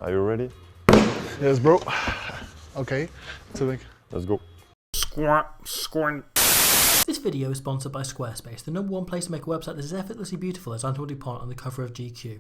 Are you ready? Yes, bro. Okay, let's go. This video is sponsored by Squarespace, the #1 place to make a website that is effortlessly beautiful as Antoine Dupont on the cover of GQ.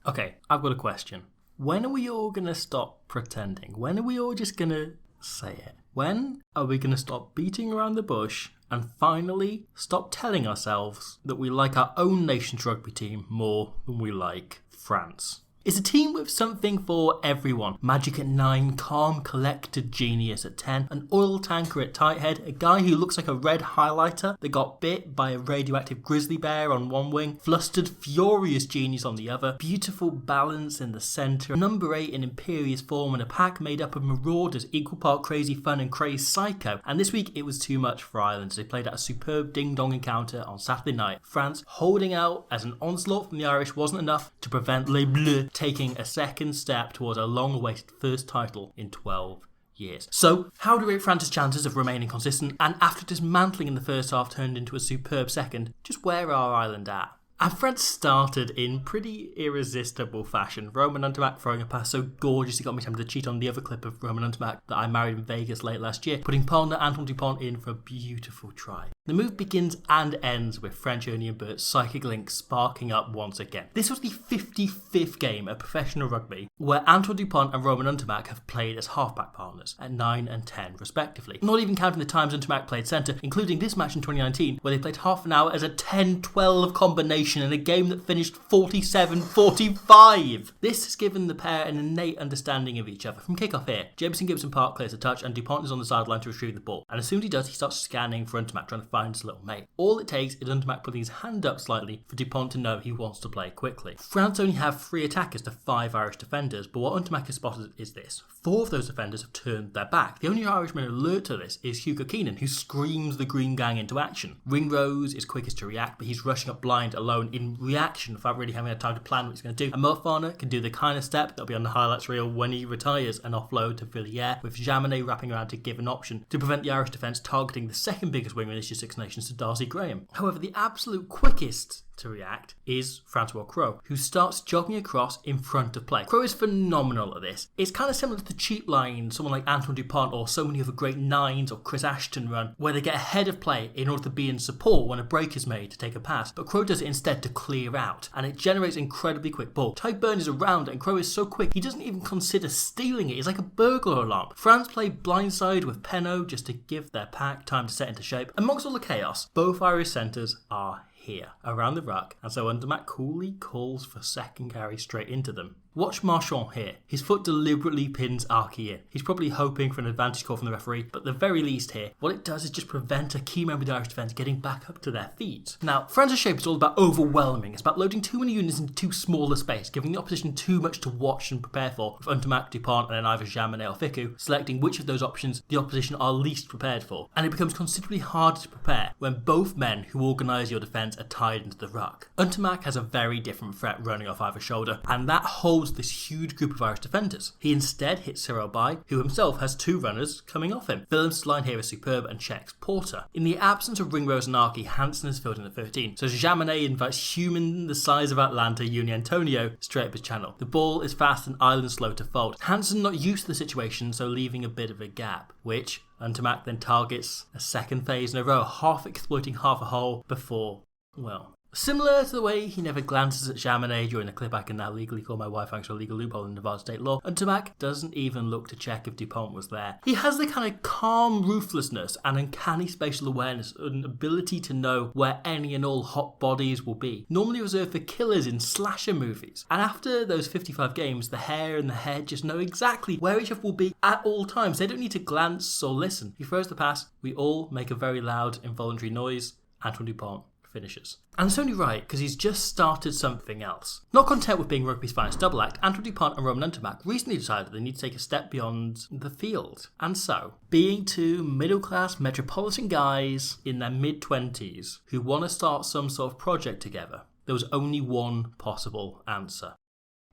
Okay, I've got a question. When are we all going to stop pretending? When are we all just going to say it? When are we going to stop beating around the bush and finally stop telling ourselves that we like our own nation's rugby team more than we like France? It's a team with something for everyone. Magic at 9, calm, collected genius at 10, an oil tanker at tight head, a guy who looks like a red highlighter that got bit by a radioactive grizzly bear on one wing, flustered, furious genius on the other, beautiful balance in the centre, number 8 in imperious form, and a pack made up of marauders, equal part crazy fun and crazed psycho. And this week it was too much for Ireland as they played out a superb ding-dong encounter on Saturday night. France holding out as an onslaught from the Irish wasn't enough to prevent Les Bleus taking a second step towards a long-awaited first title in 12 years. So, how do we rate France's chances of remaining consistent? And after dismantling in the first half turned into a superb second, just where are Ireland at? And France started in pretty irresistible fashion. Roman Untermack throwing a pass so gorgeous he got me tempted to cheat on the other clip of Roman Untermack that I married in Vegas late last year, putting partner Antoine Dupont in for a beautiful try. The move begins and ends with French Ernie and Bert's psychic link sparking up once again. This was the 55th game of professional rugby where Antoine Dupont and Roman Untermack have played as halfback partners at 9 and 10 respectively. Not even counting the times Untermack played centre, including this match in 2019 where they played half an hour as a 10-12 combination in a game that finished 47-45. This has given the pair an innate understanding of each other. From kick-off here, Jameson Gibson Park clears a touch and Dupont is on the sideline to retrieve the ball. And as soon as he does, he starts scanning for Untermack, trying to find his little mate. All it takes is Untermack putting his hand up slightly for Dupont to know he wants to play quickly. France only have 3 attackers to 5 Irish defenders, but what Untermack has spotted is this. 4 of those defenders have turned their back. The only Irishman alert to this is Hugo Keenan, who screams the Green Gang into action. Ringrose is quickest to react, but he's rushing up blind alone in reaction without really having had time to plan what he's going to do. And Moefana can do the kind of step that'll be on the highlights reel when he retires and offload to Villiers, with Jaminet wrapping around to give an option to prevent the Irish defence targeting the second biggest winger in Six Nations to Darcy Graham. However, the absolute quickest to react is Francois Crowe, who starts jogging across in front of play. Crowe is phenomenal at this. It's kind of similar to the cheap line someone like Antoine Dupont or so many other great nines or Chris Ashton run, where they get ahead of play in order to be in support when a break is made to take a pass, but Crowe does it instead to clear out, and it generates incredibly quick ball. Tyburn is around it, and Crowe is so quick he doesn't even consider stealing it. It's like a burglar alarm. France play blindside with Penaud just to give their pack time to set into shape. Amongst all the chaos, both Irish centres are here, around the ruck, and so Untermack coolly calls for second carry straight into them. Watch Marchand here. His foot deliberately pins Archie in. He's probably hoping for an advantage call from the referee, but at the very least here, what it does is just prevent a key member of the Irish defence getting back up to their feet. Now, France's shape is all about overwhelming. It's about loading too many units into too small a space, giving the opposition too much to watch and prepare for, with Untermack, Dupont, and then either Jaminet or Fickou selecting which of those options the opposition are least prepared for. And it becomes considerably harder to prepare when both men who organise your defence are tied into the ruck. Untermack has a very different threat running off either shoulder, and that holds this huge group of Irish defenders. He instead hits Cyril Bay, who himself has 2 runners coming off him. Willems' line here is superb and checks Porter. In the absence of Ringrose and Archie, Hansen is filled in at 13, so Jaminet invites human the size of Atlanta, Uni Antonio, straight up his channel. The ball is fast and Ireland slow to fold. Hansen not used to the situation, so leaving a bit of a gap, which Untermack then targets a second phase in a row, half exploiting half a hole before, well, similar to the way he never glances at Jaminet during the clip I can now legally call my wife thanks to a legal loophole in Nevada state law, Untermack doesn't even look to check if Dupont was there. He has the kind of calm ruthlessness and uncanny spatial awareness and ability to know where any and all hot bodies will be, normally reserved for killers in slasher movies. And after those 55 games, the hair and the head just know exactly where each other will be at all times. They don't need to glance or listen. He throws the pass, we all make a very loud involuntary noise. Antoine Dupont finishes. And it's only right because he's just started something else. Not content with being rugby's finest double act, Antoine Dupont and Roman Untermack recently decided they need to take a step beyond the field. And so, being 2 middle-class metropolitan guys in their mid-20s who want to start some sort of project together, there was only one possible answer.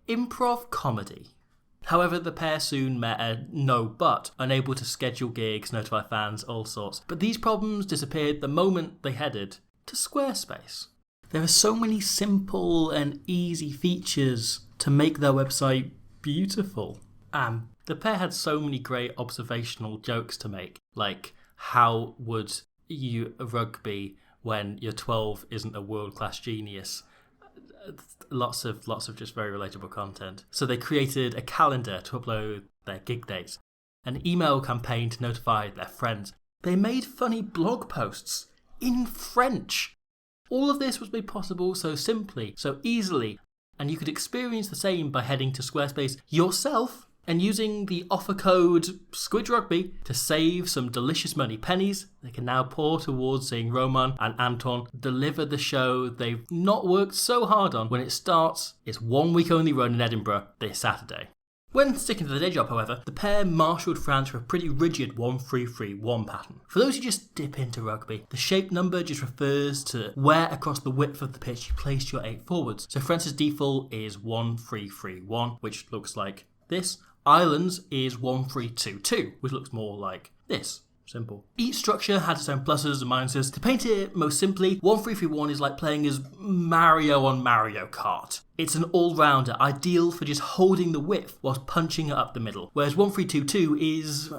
Improv comedy. However, the pair soon met a no but, unable to schedule gigs, notify fans, all sorts. But these problems disappeared the moment they headed to Squarespace. There are so many simple and easy features to make their website beautiful. The pair had so many great observational jokes to make, like how would you rugby when your 12 isn't a world-class genius? Lots of just very relatable content. So they created a calendar to upload their gig dates, an email campaign to notify their friends. They made funny blog posts in French. All of this was made possible so simply, so easily, and you could experience the same by heading to Squarespace yourself and using the offer code SquidRugby to save some delicious money pennies. They can now pour towards seeing Roman and Antoine deliver the show they've not worked so hard on when it starts its 1 week only run in Edinburgh this Saturday. When sticking to the day job, however, the pair marshalled France for a pretty rigid 1-3-3-1 pattern. For those who just dip into rugby, the shape number just refers to where across the width of the pitch you placed your 8 forwards. So France's default is 1-3-3-1, which looks like this. Ireland's is 1-3-2-2, which looks more like this. Simple. Each structure has its own pluses and minuses. To paint it most simply, 1-3-3-1 is like playing as Mario on Mario Kart. It's an all-rounder, ideal for just holding the width whilst punching it up the middle. Whereas 1-3-2-2 is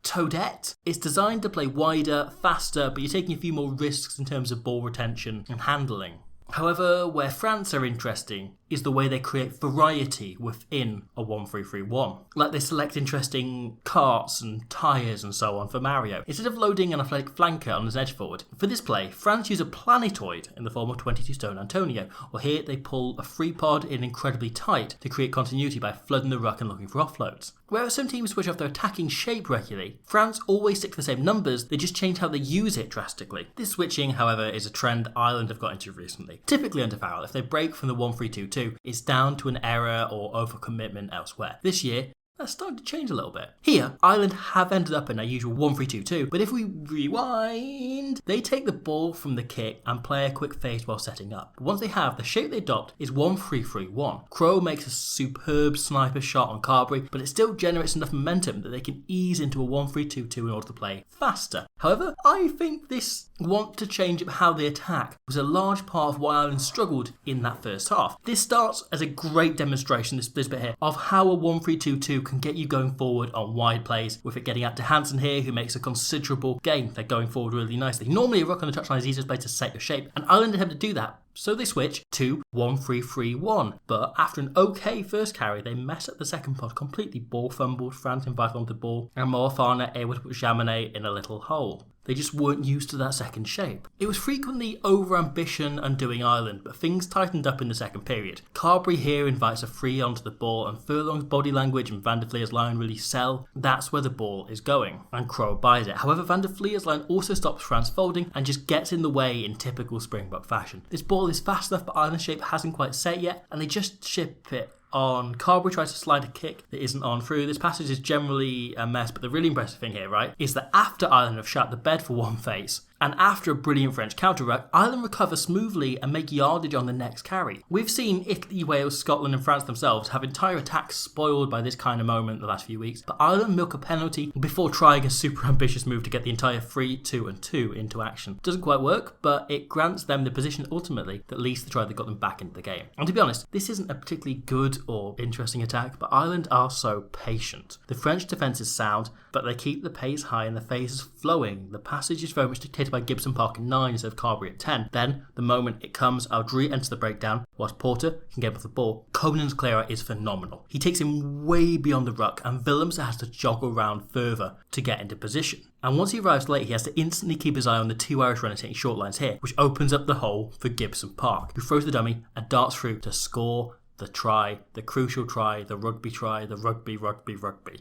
Toadette. It's designed to play wider, faster, but you're taking a few more risks in terms of ball retention and handling. However, where France are interesting is the way they create variety within a 1-3-3-1. Like they select interesting carts and tyres and so on for Mario, instead of loading an athletic flanker on his edge forward. For this play, France use a planetoid in the form of 22-stone Antonio, or here they pull a free pod in incredibly tight to create continuity by flooding the ruck and looking for offloads. Whereas some teams switch off their attacking shape regularly, France always stick to the same numbers, they just change how they use it drastically. This switching, however, is a trend Ireland have got into recently. Typically under Farrell, if they break from the 1-3-2-2, it's down to an error or overcommitment elsewhere. This year, that's starting to change a little bit. Here, Ireland have ended up in their usual 1-3-2-2, but if we rewind, they take the ball from the kick and play a quick fade while setting up. But once they have, the shape they adopt is 1-3-3-1. Crow makes a superb sniper shot on Carberry, but it still generates enough momentum that they can ease into a 1-3-2-2 in order to play faster. However, I think this want to change up how they attack was a large part of why Ireland struggled in that first half. This starts as a great demonstration, this bit here, of how a 1-3-2-2 can get you going forward on wide plays, with it getting out to Hansen here, who makes a considerable gain. They're going forward really nicely. Normally a ruck on the touchline is the easiest way to set your shape, and Ireland attempt to do that. So they switch to 1-3-3-1, but after an okay first carry, they mess up the second pod completely. Ball fumbled, France invited onto the ball, and Moafana able to put Jaminet in a little hole. They just weren't used to that second shape. It was frequently over-ambition undoing Ireland, but things tightened up in the second period. Carberry here invites a free onto the ball, and Furlong's body language and Van der Vlier's line really sell. That's where the ball is going, and Crow buys it. However, Van der Vlier's line also stops France folding and just gets in the way in typical Springbok fashion. This ball is fast enough, but Ireland's shape hasn't quite set yet, and they just ship it on. Carberry tries to slide a kick that isn't on through. This passage is generally a mess, but the really impressive thing here, right, is that after Ireland have shut the bed for one phase, and after a brilliant French counter-ruck, Ireland recover smoothly and make yardage on the next carry. We've seen Italy, Wales, Scotland and France themselves have entire attacks spoiled by this kind of moment the last few weeks, but Ireland milk a penalty before trying a super ambitious move to get the entire 3-2-2 into action. Doesn't quite work, but it grants them the position ultimately that leads to the try that got them back into the game. And to be honest, this isn't a particularly good or interesting attack, but Ireland are so patient. The French defence is sound, but they keep the pace high and the phase is flowing. The passage is very much dictated by Gibson Park at 9 instead of Carberry at 10. Then, the moment it comes, Aldry enters the breakdown, whilst Porter can get off the ball. Conan's clearer is phenomenal. He takes him way beyond the ruck, and Willems has to jog around further to get into position. And once he arrives late, he has to instantly keep his eye on the two Irish runners hitting short lines here, which opens up the hole for Gibson Park, who throws the dummy and darts through to score the try, the crucial try, the rugby try, the rugby.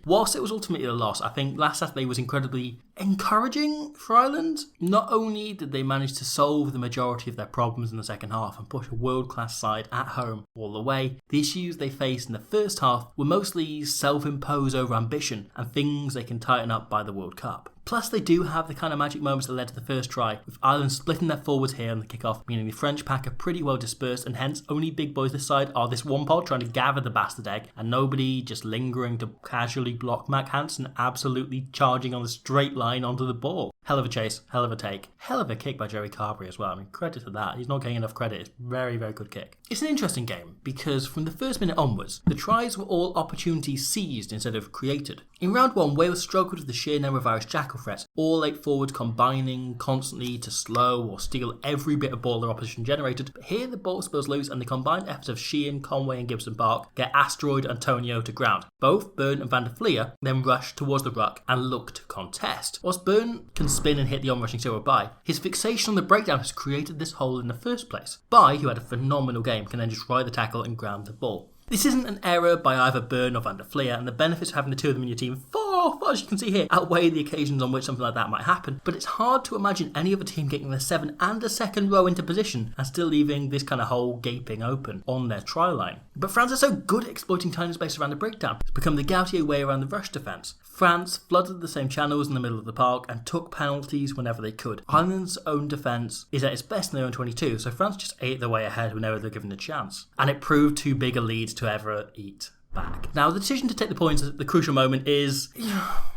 Whilst it was ultimately a loss, I think last Saturday was incredibly encouraging for Ireland. Not only did they manage to solve the majority of their problems in the second half and push a world-class side at home all the way, the issues they faced in the first half were mostly self-imposed over-ambition and things they can tighten up by the World Cup. Plus, they do have the kind of magic moments that led to the first try, with Ireland splitting their forwards here on the kickoff, meaning the French pack are pretty well dispersed, and hence only big boys this side are this one pod trying to gather the bastard egg, and nobody just lingering to casually block Mac Hansen absolutely charging on the straight line onto the ball. Hell of a chase, hell of a take, hell of a kick by Joey Carberry as well. I mean, credit to that. He's not getting enough credit. It's very, very good kick. It's an interesting game because from the first minute onwards, the tries were all opportunities seized instead of created. In round one, Wales struggled with the sheer number of Irish jackal threats, all 8 forwards combining constantly to slow or steal every bit of ball their opposition generated. But here the ball spills loose and the combined efforts of Sheehan, Conway and Gibson Park get Asteroid Antonio to ground. Both Byrne and Van der Fleer then rush towards the ruck and look to contest. Whilst Byrne can spin and hit the onrushing zero Bye, his fixation on the breakdown has created this hole in the first place. Bye, who had a phenomenal game, can then just ride the tackle and ground the ball. This isn't an error by either Byrne or Van der Fleer, and the benefits of having the two of them in your team far, as you can see here, outweigh the occasions on which something like that might happen. But it's hard to imagine any other team getting their 7 and a second row into position and still leaving this kind of hole gaping open on their try line. But France are so good at exploiting tiny space around the breakdown. It's become the Gautier way around the rush defence. France flooded the same channels in the middle of the park and took penalties whenever they could. Ireland's own defence is at its best in their own 22, so France just ate their way ahead whenever they're given a chance. And it proved too big a lead to ever eat back. Now, the decision to take the points at the crucial moment is...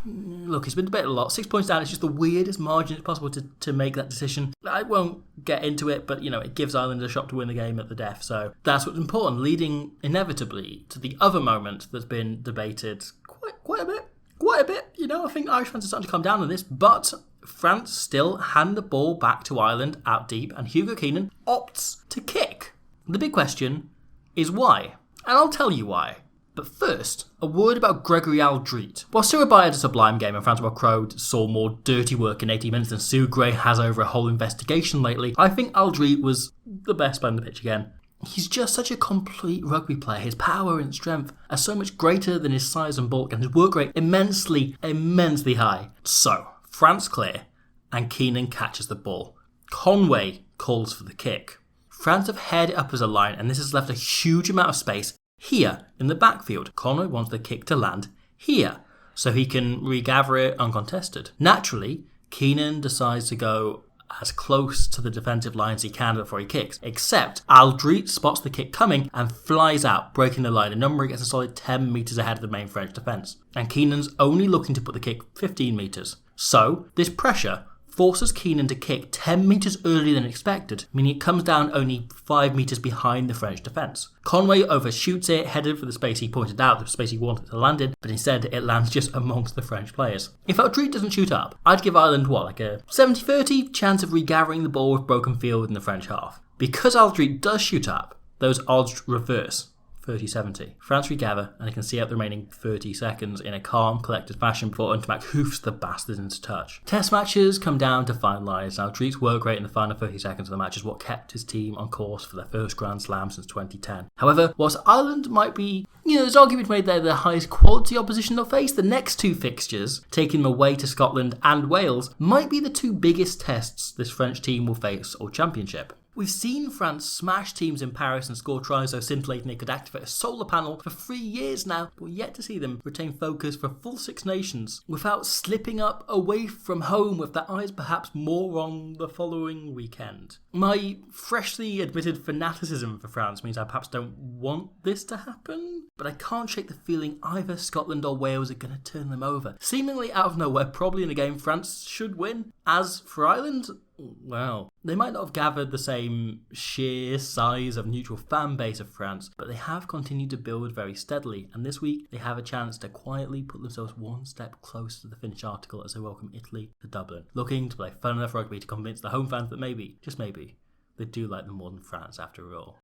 Look, it's been debated a lot. 6 points down is just the weirdest margin it's possible to make that decision. I won't get into it, but, it gives Ireland a shot to win the game at the death. So that's what's important, leading inevitably to the other moment that's been debated quite a bit. I think Irish fans are starting to calm down on this, but France still hand the ball back to Ireland out deep, and Hugo Keenan opts to kick. The big question is why, and I'll tell you why. But first, a word about Gregory Aldrit. While Surabaya had a sublime game and Francois Crowe saw more dirty work in 80 minutes than Sue Gray has over a whole investigation lately, I think Aldrit was the best player on the pitch again. He's just such a complete rugby player. His power and strength are so much greater than his size and bulk, and his work rate immensely high. So, France clear, and Keenan catches the ball. Conway calls for the kick. France have head it up as a line, and this has left a huge amount of space here in the backfield. Conway wants the kick to land here, so he can regather it uncontested. Naturally, Keenan decides to go as close to the defensive line as he can before he kicks, except Aldrit spots the kick coming and flies out, breaking the line. A number gets a solid 10 metres ahead of the main French defence, and Keenan's only looking to put the kick 15 metres. So, this pressure forces Keenan to kick 10 metres earlier than expected, meaning it comes down only 5 metres behind the French defence. Conway overshoots it, headed for the space he pointed out, the space he wanted to land in, but instead it lands just amongst the French players. If Aldrit doesn't shoot up, I'd give Ireland, like a 70-30 chance of regathering the ball with broken field in the French half. Because Aldrit does shoot up, those odds reverse. 30-70. France regather, and they can see out the remaining 30 seconds in a calm, collected fashion before Untermac hoofs the bastard into touch. Test matches come down to finalise. Aldrit's work rate in the final 30 seconds of the match is what kept his team on course for their first Grand Slam since 2010. However, whilst Ireland might be, there's argument made they're the highest quality opposition they'll face, the next two fixtures, taking them away to Scotland and Wales, might be the two biggest tests this French team will face all championship. We've seen France smash teams in Paris and score tries so scintillating they could activate a solar panel for 3 years now, but we're yet to see them retain focus for full Six Nations without slipping up away from home with their eyes perhaps more on the following weekend. My freshly admitted fanaticism for France means I perhaps don't want this to happen, but I can't shake the feeling either Scotland or Wales are going to turn them over. Seemingly out of nowhere, probably in a game France should win. As for Ireland, well, they might not have gathered the same sheer size of neutral fan base of France, but they have continued to build very steadily, and this week they have a chance to quietly put themselves one step closer to the finished article as they welcome Italy to Dublin, looking to play fun enough rugby to convince the home fans that maybe, just maybe, they do like them more than France after all.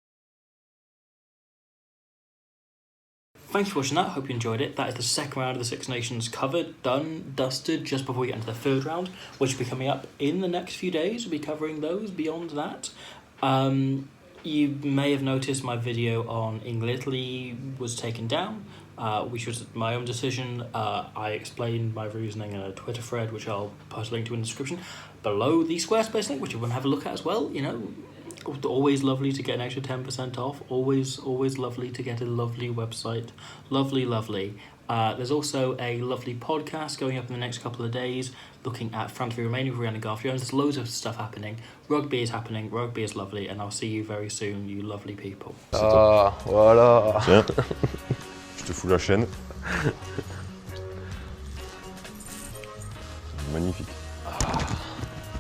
Thanks for watching that, hope you enjoyed it. That is the second round of the Six Nations covered, done, dusted, just before we get into the third round, which will be coming up in the next few days. We'll be covering those beyond that. You may have noticed my video on England-Italy was taken down, which was my own decision. I explained my reasoning in a Twitter thread, which I'll post a link to in the description, below the Squarespace link, which you want to have a look at as well, Always lovely to get an extra 10% off. Always lovely to get a lovely website. Lovely. There's also a lovely podcast going up in the next couple of days looking at France v Romania with Rihanna Garfield. There's loads of stuff happening. Rugby is happening. Rugby is lovely, and I'll see you very soon, you lovely people. Ah, voilà. Tiens, je te fous la chaîne. Magnifique.